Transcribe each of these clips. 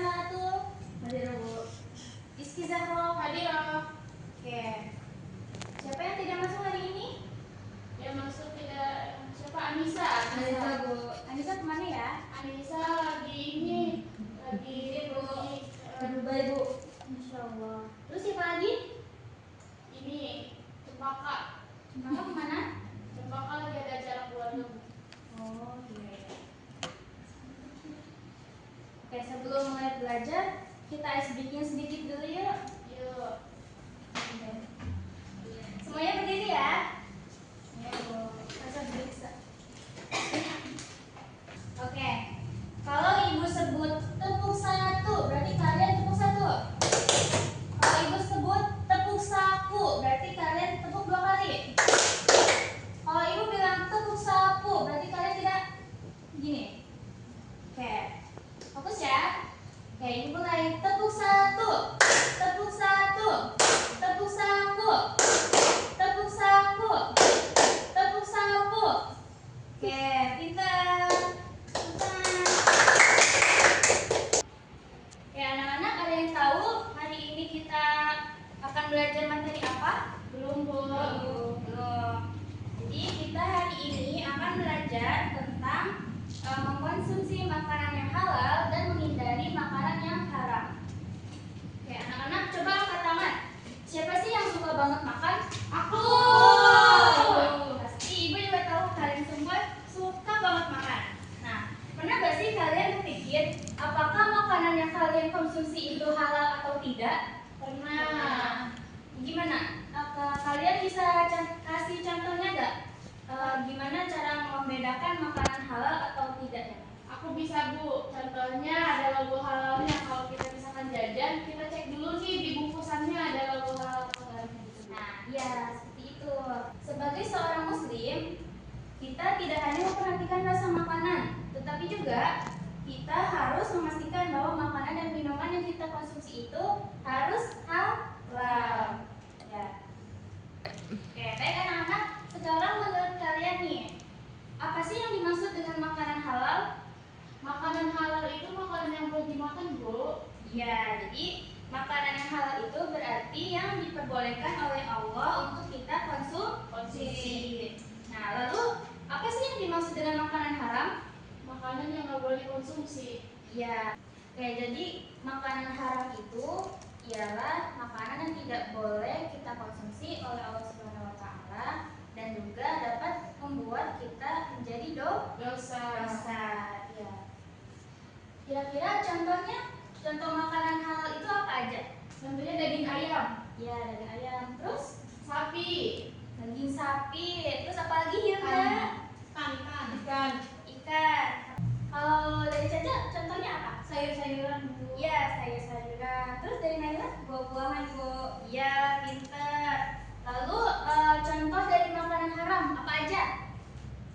Satu. Hadir Bu. Rizky Zahro. Hadir. Oke. Siapa yang tidak masuk hari ini? Yang masuk tidak siapa? Anissa. Anissa Bu. Anissa kemana ya? Anissa lagi ke Dubai Bu. Insya Allah. Terus siapa lagi? ini Cempaka. Cempaka kemana? Cempaka lagi ada acara keluarga. Oh iya. Oke, sebelum mulai belajar, kita ice breaking sedikit dulu yuk. Yuk. Semuanya berdiri ya. Ya Bu. Masa bisa. Oke. Kalau Ibu sebut tepuk satu, berarti kalian tepuk satu. Kalau Ibu sebut tepuk saku, berarti kalian tepuk 2 kali. Kalau Ibu bilang tepuk sapu, berarti kalian tidak gini. Oke. Fokus ya. Oke, Ibu mulai. Tepuk satu. Tepuk satu. Tepuk sapu. Tepuk sapu. Tepuk sapu. Oke, pintar. Oke, anak-anak, ada yang tahu hari ini kita akan belajar materi apa? Belum, Bu. Belum. Jadi kita hari ini akan belajar tentang mengkonsumsi makanan yang halal dan menghindari makanan yang haram. Oke, anak-anak coba angkat tangan. Siapa sih yang suka banget makan? Aku. Pasti Ibu juga tahu kalian semua suka banget makan. Nah, pernah gak sih kalian berpikir apakah makanan yang kalian konsumsi itu halal atau tidak? Pernah. Gimana? Kalian bisa kasih contohnya gak? Gimana cara membedakan makanan halal atau tidaknya? Aku bisa, Bu. Contohnya ada logo halalnya. Kalau kita misalkan jajan, kita cek dulu nih di bungkusannya ada logo halal apa enggak gitu. Nah, iya seperti itu. Sebagai seorang muslim, kita tidak hanya memperhatikan rasa makanan, tetapi juga kita harus memastikan bahwa makanan dan minuman yang kita konsumsi itu harus halal. Ya. Oke, baik anak-anak. Sekarang menurut kalian nih, apa sih yang dimaksud dengan makanan halal? Makanan halal itu makanan yang boleh dimakan, Bu. Ya, jadi makanan yang halal itu berarti yang diperbolehkan oleh Allah untuk kita konsumsi. Nah, lalu apa sih yang dimaksud dengan makanan haram? Makanan yang nggak boleh dikonsumsi. Ya, oke, jadi makanan haram itu ialah makanan yang tidak boleh kita konsumsi oleh Allah Subhanahu wa taala dan juga dapat membuat kita menjadi Dosa. Ya. Kira-kira contoh makanan halal itu apa aja? Contohnya daging ayam, Ya, daging ayam, terus sapi, daging sapi, terus apa lagi Hilda? ikan. Ikan. Kalau dari Caca contohnya apa? Sayur-sayuran, Bu. Iya, sayur-sayuran. Terus dari Naila? Buah-buahan, Bu. Iya, pinter. Lalu contoh dari makanan haram apa aja?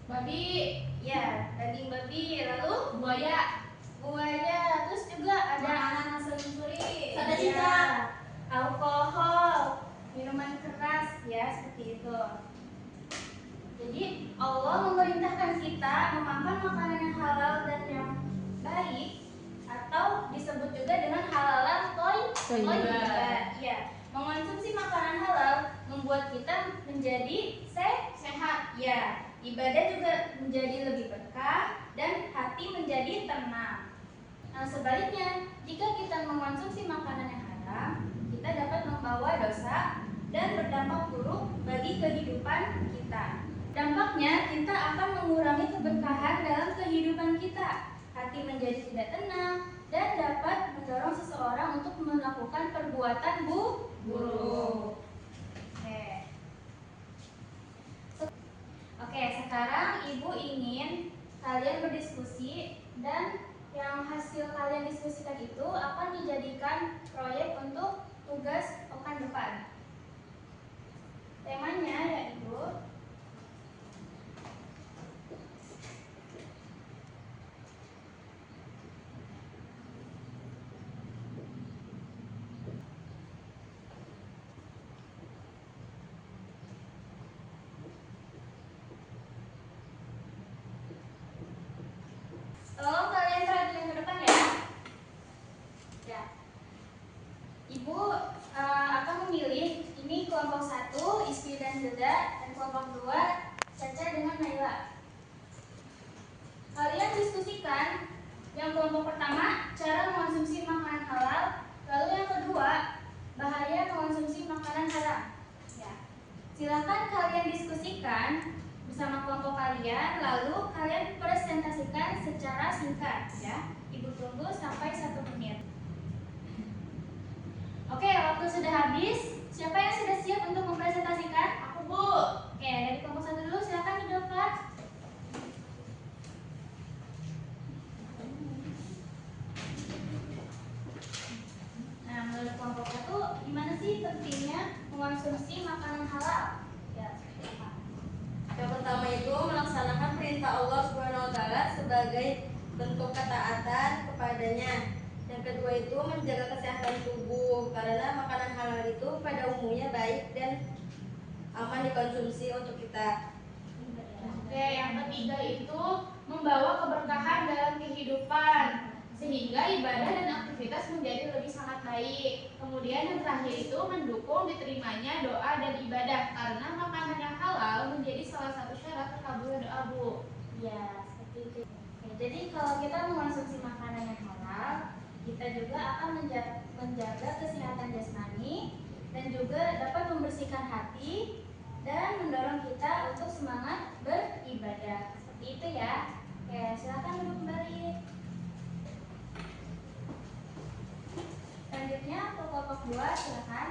Babi, Ya, daging babi. Lalu buaya, buaya. Terus juga ada makanan selingkuh, soda cinta, alkohol, minuman keras, ya seperti itu. Jadi Allah memerintahkan kita memakan makanan yang halal dan yang baik, atau disebut juga dengan halalan thayyibat. Iya, mengonsumsi makanan halal membuat kita menjadi sehat. Ya, ibadah juga menjadi lebih berkah dan hati menjadi tenang. Nah, sebaliknya, jika kita mengonsumsi makanan yang haram, kita dapat membawa dosa dan berdampak buruk bagi kehidupan kita. Dampaknya, kita akan mengurangi keberkahan dalam kehidupan kita. Hati menjadi tidak tenang dan dapat mendorong seseorang untuk melakukan perbuatan buruk. Oke, sekarang Ibu ingin kalian berdiskusi dan yang hasil kalian diskusikan itu akan dijadikan proyek untuk tugas pekan depan. Temanya yaitu tolong kalian perhatikan ke depan ya. Ibu akan memilih ini kelompok 1, Isfi dan Hilda, dan kelompok 2, Caca dengan Naila. Kalian diskusikan yang kelompok pertama, cara mengonsumsi makanan halal, lalu yang kedua, bahaya mengonsumsi makanan haram. Ya. Silakan kalian diskusikan bersama kelompok kalian, lalu kalian presentasikan secara singkat ya. Ibu tunggu sampai 1 menit. Oke, waktu sudah habis. Siapa yang sudah siap untuk mempresentasikan? Aku, Bu. Oke, dari kelompok 1 dulu, silakan didebat. Nah, menurut kelompok 1, gimana sih pentingnya mengonsumsi makanan halal? Ya, seperti apa? Yang pertama itu melaksanakan perintah Allah Subhanahu wa taala sebagai bentuk ketaatan kepadanya. Yang kedua itu menjaga kesehatan tubuh karena makanan halal itu pada umumnya baik dan aman dikonsumsi untuk kita. Oke, yang ketiga itu membawa keberkahan dalam kehidupan sehingga ibadah dan aktivitas menjadi lebih sangat baik. Kemudian yang terakhir itu mendukung diterimanya doa dan ibadah karena makanan yang halal menjadi salah satu syarat terkabulnya doa, Bu. Ya, seperti itu. Oke, jadi kalau kita mengonsumsi makanan yang halal, kita juga akan menjaga kesehatan jasmani dan juga dapat membersihkan hati dan mendorong kita untuk semangat beribadah. Seperti itu ya. Oke, silakan duduk kembali. Selanjutnya untuk kelompok 2, silakan.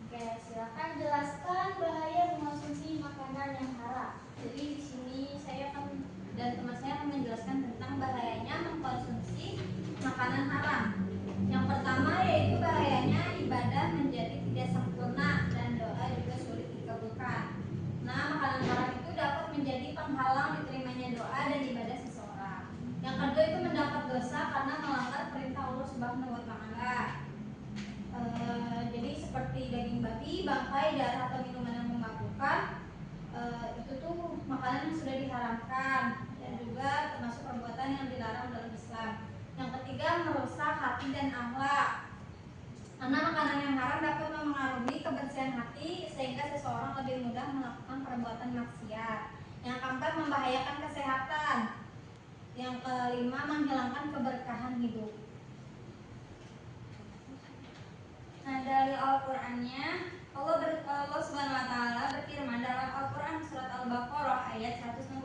Oke, silakan jelaskan bahaya mengonsumsi makanan yang haram. Jadi di sini saya akan dan teman saya akan menjelaskan tentang bahayanya mengkonsumsi makanan haram. Yang pertama yaitu bahayanya ibadah menjadi tidak sempurna dan doa juga sulit dikabulkan. Nah, makanan haram itu dapat menjadi penghalang diterimanya doa dan ibadah seseorang. Yang kedua itu mendapat dosa karena melanggar perintah Allah Subhanahu wa taala. Jadi seperti daging babi, bangkai, darah atau minuman yang memabukkan, itu tuh makanan yang sudah diharamkan dan juga termasuk perbuatan yang dilarang dalam Islam. Yang ketiga merusak hati dan akhlak karena makanan yang haram dapat mempengaruhi kebersihan hati sehingga seseorang lebih mudah melakukan perbuatan maksiat. Yang keempat membahayakan kesehatan. Yang kelima menghilangkan keberkahan hidup. Nah, dari Al-Qur'annya Allah Subhanahu wa taala berfirman dalam Al-Qur'an surat Al-Baqarah ayat 168.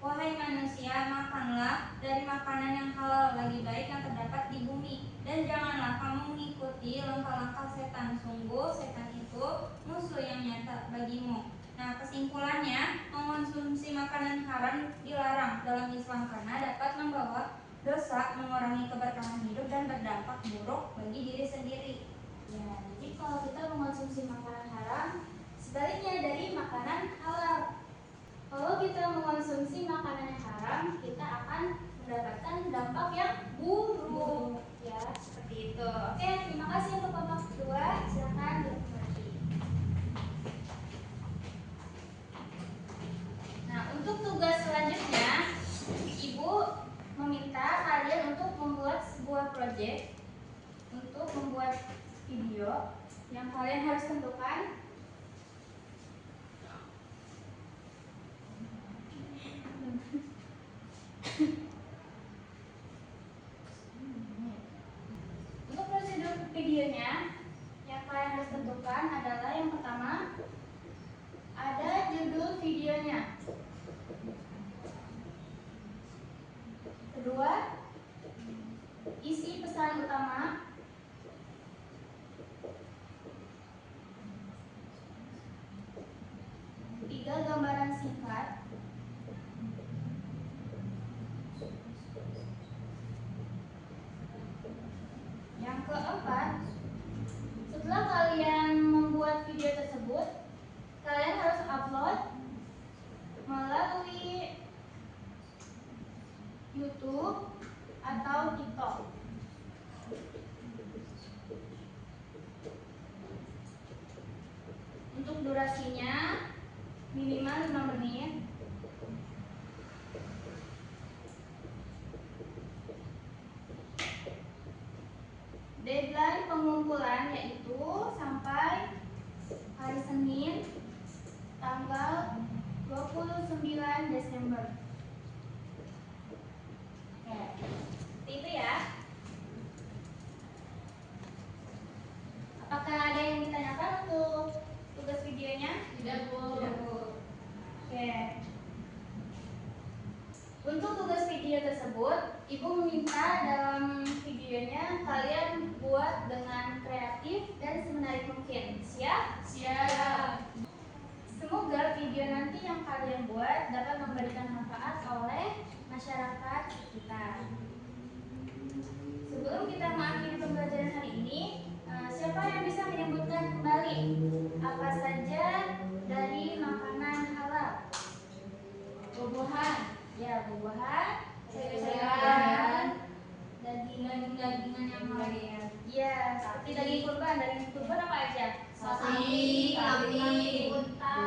Wahai manusia, makanlah dari makanan yang halal lagi baik yang terdapat di bumi, dan janganlah kamu mengikuti langkah-langkah setan. Sungguh setan itu musuh yang nyata bagimu. Nah, kesimpulannya, mengonsumsi makanan haram dilarang dalam Islam karena dapat membawa dosa, mengurangi keberkahan hidup dan berdampak buruk bagi diri sendiri. Ya, jadi kalau kita mengonsumsi makanan haram, sebaliknya dari makanan halal. Kalau kita mengonsumsi makanan yang haram, kita akan mendapatkan dampak yang buruk. Ya, seperti itu. Oke, terima kasih untuk kelompok kedua. Silakan duduk kembali. Nah, untuk tugas selanjutnya, Ibu meminta kalian untuk membuat sebuah proyek untuk membuat video yang kalian harus tentukan untuk prosedur videonya. Yang kalian harus tentukan adalah yang pertama, ada judul videonya. Kedua, isi pesan utama. Tiga, gambaran singkat. Yang keempat, setelah kalian membuat video tersebut, kalian harus upload melalui YouTube atau TikTok. Untuk durasinya minimal 5 menit. pengumpulan yaitu sampai hari Senin tanggal 29 Desember. Oke, seperti itu ya. Apakah ada yang ditanyakan untuk tugas videonya? Tidak, Bu. Oke. Untuk tugas video tersebut, Ibu meminta dalam videonya kalian buat dengan kreatif dan semenarik mungkin. Siap? Siap. Semoga video nanti yang kalian buat dapat memberikan manfaat oleh masyarakat sekitar. Sebelum kita mengakhiri pembelajaran hari ini, siapa yang bisa menyebutkan kembali apa saja dari makanan halal? Buah-buahan. Ya, buah-buahan, sayur-sayuran, daging-dagingan yang halal. Ya, seperti daging kurban. Daging kurban apa aja? Sapi, kambing, unta.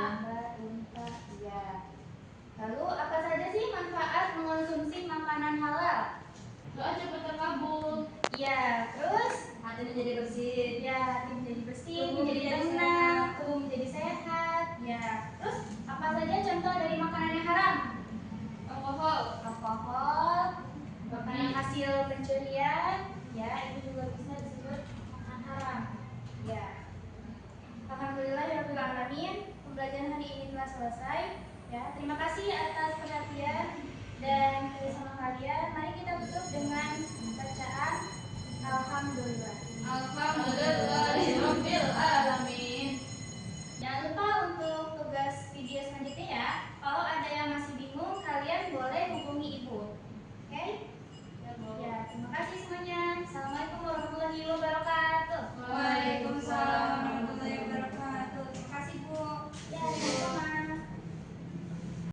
Ya. Lalu apa saja sih manfaat mengonsumsi makanan halal? Doa cepat terkabul. Ya, terus hati menjadi bersih. ya hati menjadi bersih, Tubuh menjadi menjadi tenang, sehat. tubuh menjadi sehat. Ya, terus apa saja contoh dari makanan yang haram? Alkohol, makanan hasil pencurian, ya itu juga bisa disebut makanan haram. Ya. Alhamdulillah alamin, pembelajaran hari ini telah selesai. Ya, terima kasih atas perhatian dan kerjasama kalian. Mari kita tutup dengan bacaan Alhamdulillah. Alhamdulillah.